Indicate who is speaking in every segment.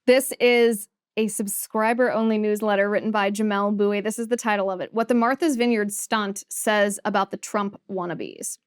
Speaker 1: This is a subscriber-only newsletter written by Jamel Bowie. This is the title of it. What the Martha's Vineyard stunt says about the Trump wannabes.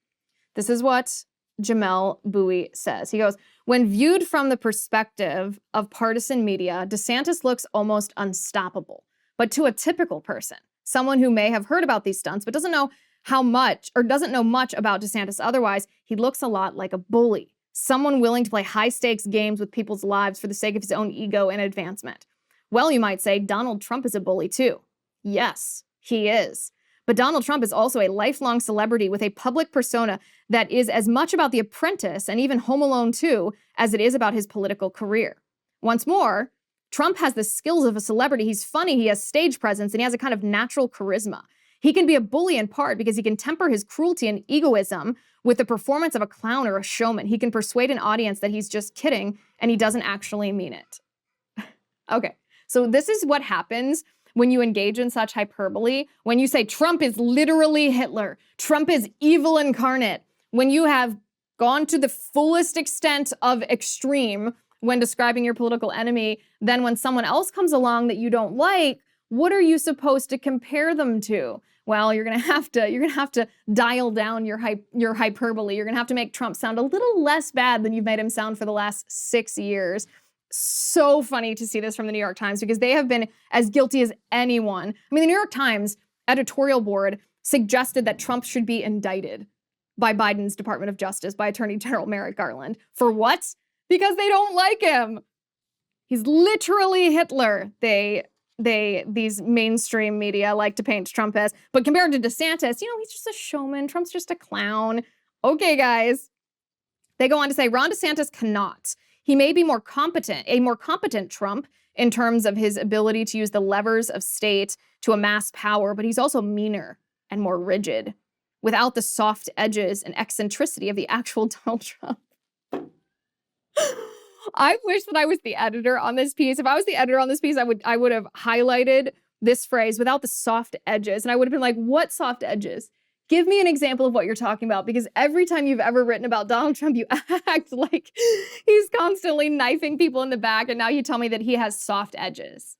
Speaker 1: This is what Jamel Bowie says. He goes, when viewed from the perspective of partisan media, DeSantis looks almost unstoppable. But to a typical person, someone who may have heard about these stunts but doesn't know how much or doesn't know much about DeSantis otherwise, he looks a lot like a bully. Someone willing to play high-stakes games with people's lives for the sake of his own ego and advancement. Well, you might say, Donald Trump is a bully too. Yes, he is. But Donald Trump is also a lifelong celebrity with a public persona that is as much about The Apprentice and even Home Alone 2 as it is about his political career. Once more, Trump has the skills of a celebrity. He's funny, he has stage presence, and he has a kind of natural charisma. He can be a bully in part because he can temper his cruelty and egoism with the performance of a clown or a showman. He can persuade an audience that he's just kidding and he doesn't actually mean it. Okay, so this is what happens when you engage in such hyperbole, when you say Trump is literally Hitler, Trump is evil incarnate, when you have gone to the fullest extent of extreme when describing your political enemy, then when someone else comes along that you don't like, what are you supposed to compare them to? Well, you're gonna have to dial down your hyperbole. You're gonna have to make Trump sound a little less bad than you've made him sound for the last 6 years. So funny to see this from the New York Times because they have been as guilty as anyone. I mean, the New York Times editorial board suggested that Trump should be indicted by Biden's Department of Justice, by Attorney General Merrick Garland. For what? Because they don't like him. He's literally Hitler. These mainstream media like to paint Trump as, but compared to DeSantis, he's just a showman. Trump's just a clown. Okay, guys. They go on to say, Ron DeSantis cannot. He may be a more competent Trump in terms of his ability to use the levers of state to amass power, but he's also meaner and more rigid, without the soft edges and eccentricity of the actual Donald Trump. I wish that I was the editor on this piece. If I was the editor on this piece, I would have highlighted this phrase, without the soft edges, and I would have been like, what soft edges? Give me an example of what you're talking about, because every time you've ever written about Donald Trump, you act like he's constantly knifing people in the back, and now you tell me that he has soft edges.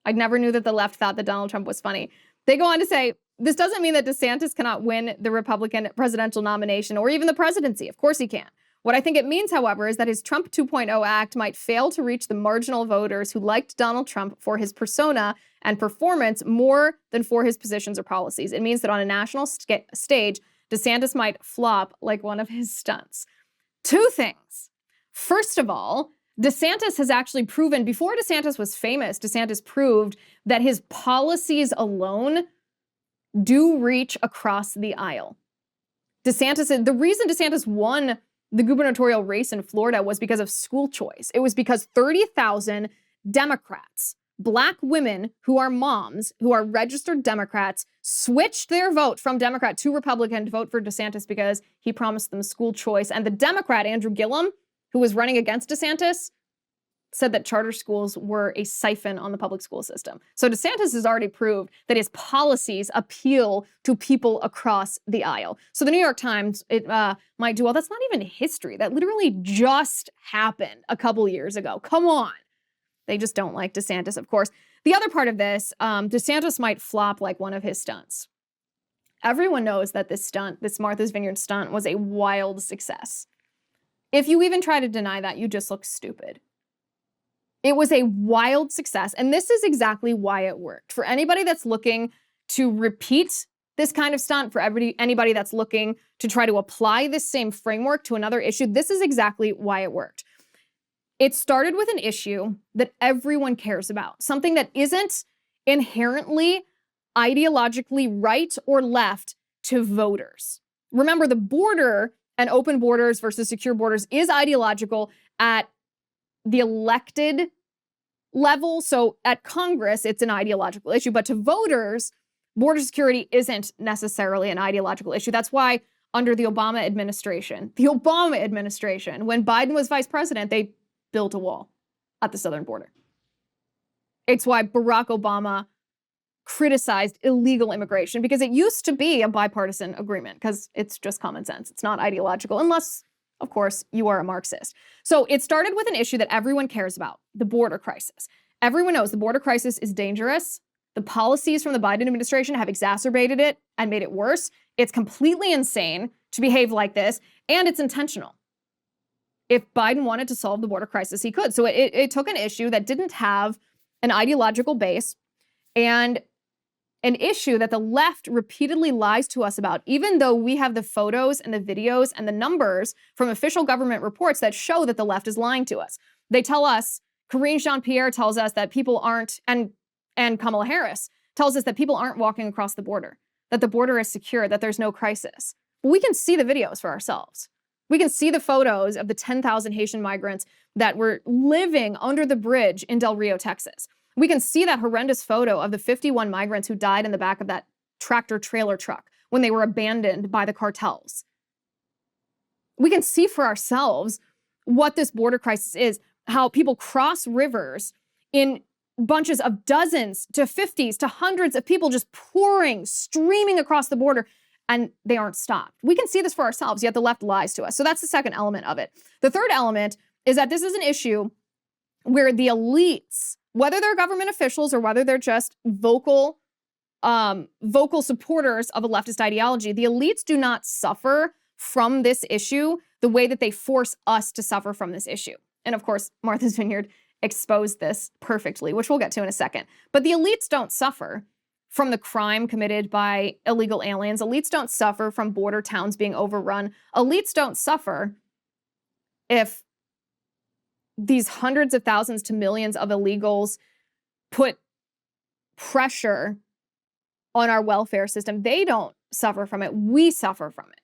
Speaker 1: I never knew that the left thought that Donald Trump was funny. They go on to say, this doesn't mean that DeSantis cannot win the Republican presidential nomination or even the presidency. Of course he can. What I think it means, however, is that his Trump 2.0 act might fail to reach the marginal voters who liked Donald Trump for his persona and performance more than for his positions or policies. It means that on a national stage, DeSantis might flop like one of his stunts. Two things. First of all, DeSantis has actually proven, before DeSantis was famous, DeSantis proved that his policies alone do reach across the aisle. The reason DeSantis won the gubernatorial race in Florida was because of school choice. It was because 30,000 Democrats, Black women who are moms, who are registered Democrats, switched their vote from Democrat to Republican to vote for DeSantis because he promised them school choice. And the Democrat, Andrew Gillum, who was running against DeSantis, said that charter schools were a siphon on the public school system. So DeSantis has already proved that his policies appeal to people across the aisle. So the New York Times, it might do, well, that's not even history. That literally just happened a couple years ago. Come on. They just don't like DeSantis, of course. The other part of this, DeSantis might flop like one of his stunts. Everyone knows that this stunt, this Martha's Vineyard stunt, was a wild success. If you even try to deny that, you just look stupid. It was a wild success, and this is exactly why it worked. For anybody that's looking to repeat this kind of stunt, for anybody that's looking to try to apply this same framework to another issue, this is exactly why it worked. It started with an issue that everyone cares about, something that isn't inherently ideologically right or left to voters. Remember, the border and open borders versus secure borders is ideological at the elected level. So at Congress, it's an ideological issue, but to voters, border security isn't necessarily an ideological issue. That's why under the Obama administration, when Biden was vice president, they built a wall at the southern border. It's why Barack Obama criticized illegal immigration, because it used to be a bipartisan agreement, because it's just common sense. It's not ideological, unless Of course, you are a Marxist. So it started with an issue that everyone cares about, the border crisis. Everyone knows the border crisis is dangerous. The policies from the Biden administration have exacerbated it and made it worse. It's completely insane to behave like this, and it's intentional. If Biden wanted to solve the border crisis, he could. So it took an issue that didn't have an ideological base and an issue that the left repeatedly lies to us about, even though we have the photos and the videos and the numbers from official government reports that show that the left is lying to us. They tell us, Karine Jean-Pierre tells us that people aren't, and Kamala Harris tells us that people aren't walking across the border, that the border is secure, that there's no crisis. We can see the videos for ourselves. We can see the photos of the 10,000 Haitian migrants that were living under the bridge in Del Rio, Texas. We can see that horrendous photo of the 51 migrants who died in the back of that tractor trailer truck when they were abandoned by the cartels. We can see for ourselves what this border crisis is, how people cross rivers in bunches of dozens to 50s to hundreds of people just pouring, streaming across the border, and they aren't stopped. We can see this for ourselves, yet the left lies to us. So that's the second element of it. The third element is that this is an issue where the elites, whether they're government officials or whether they're just vocal supporters of a leftist ideology, the elites do not suffer from this issue the way that they force us to suffer from this issue. And of course, Martha's Vineyard exposed this perfectly, which we'll get to in a second. But the elites don't suffer from the crime committed by illegal aliens. Elites don't suffer from border towns being overrun. Elites don't suffer if these hundreds of thousands to millions of illegals put pressure on our welfare system. They don't suffer from it. We suffer from it.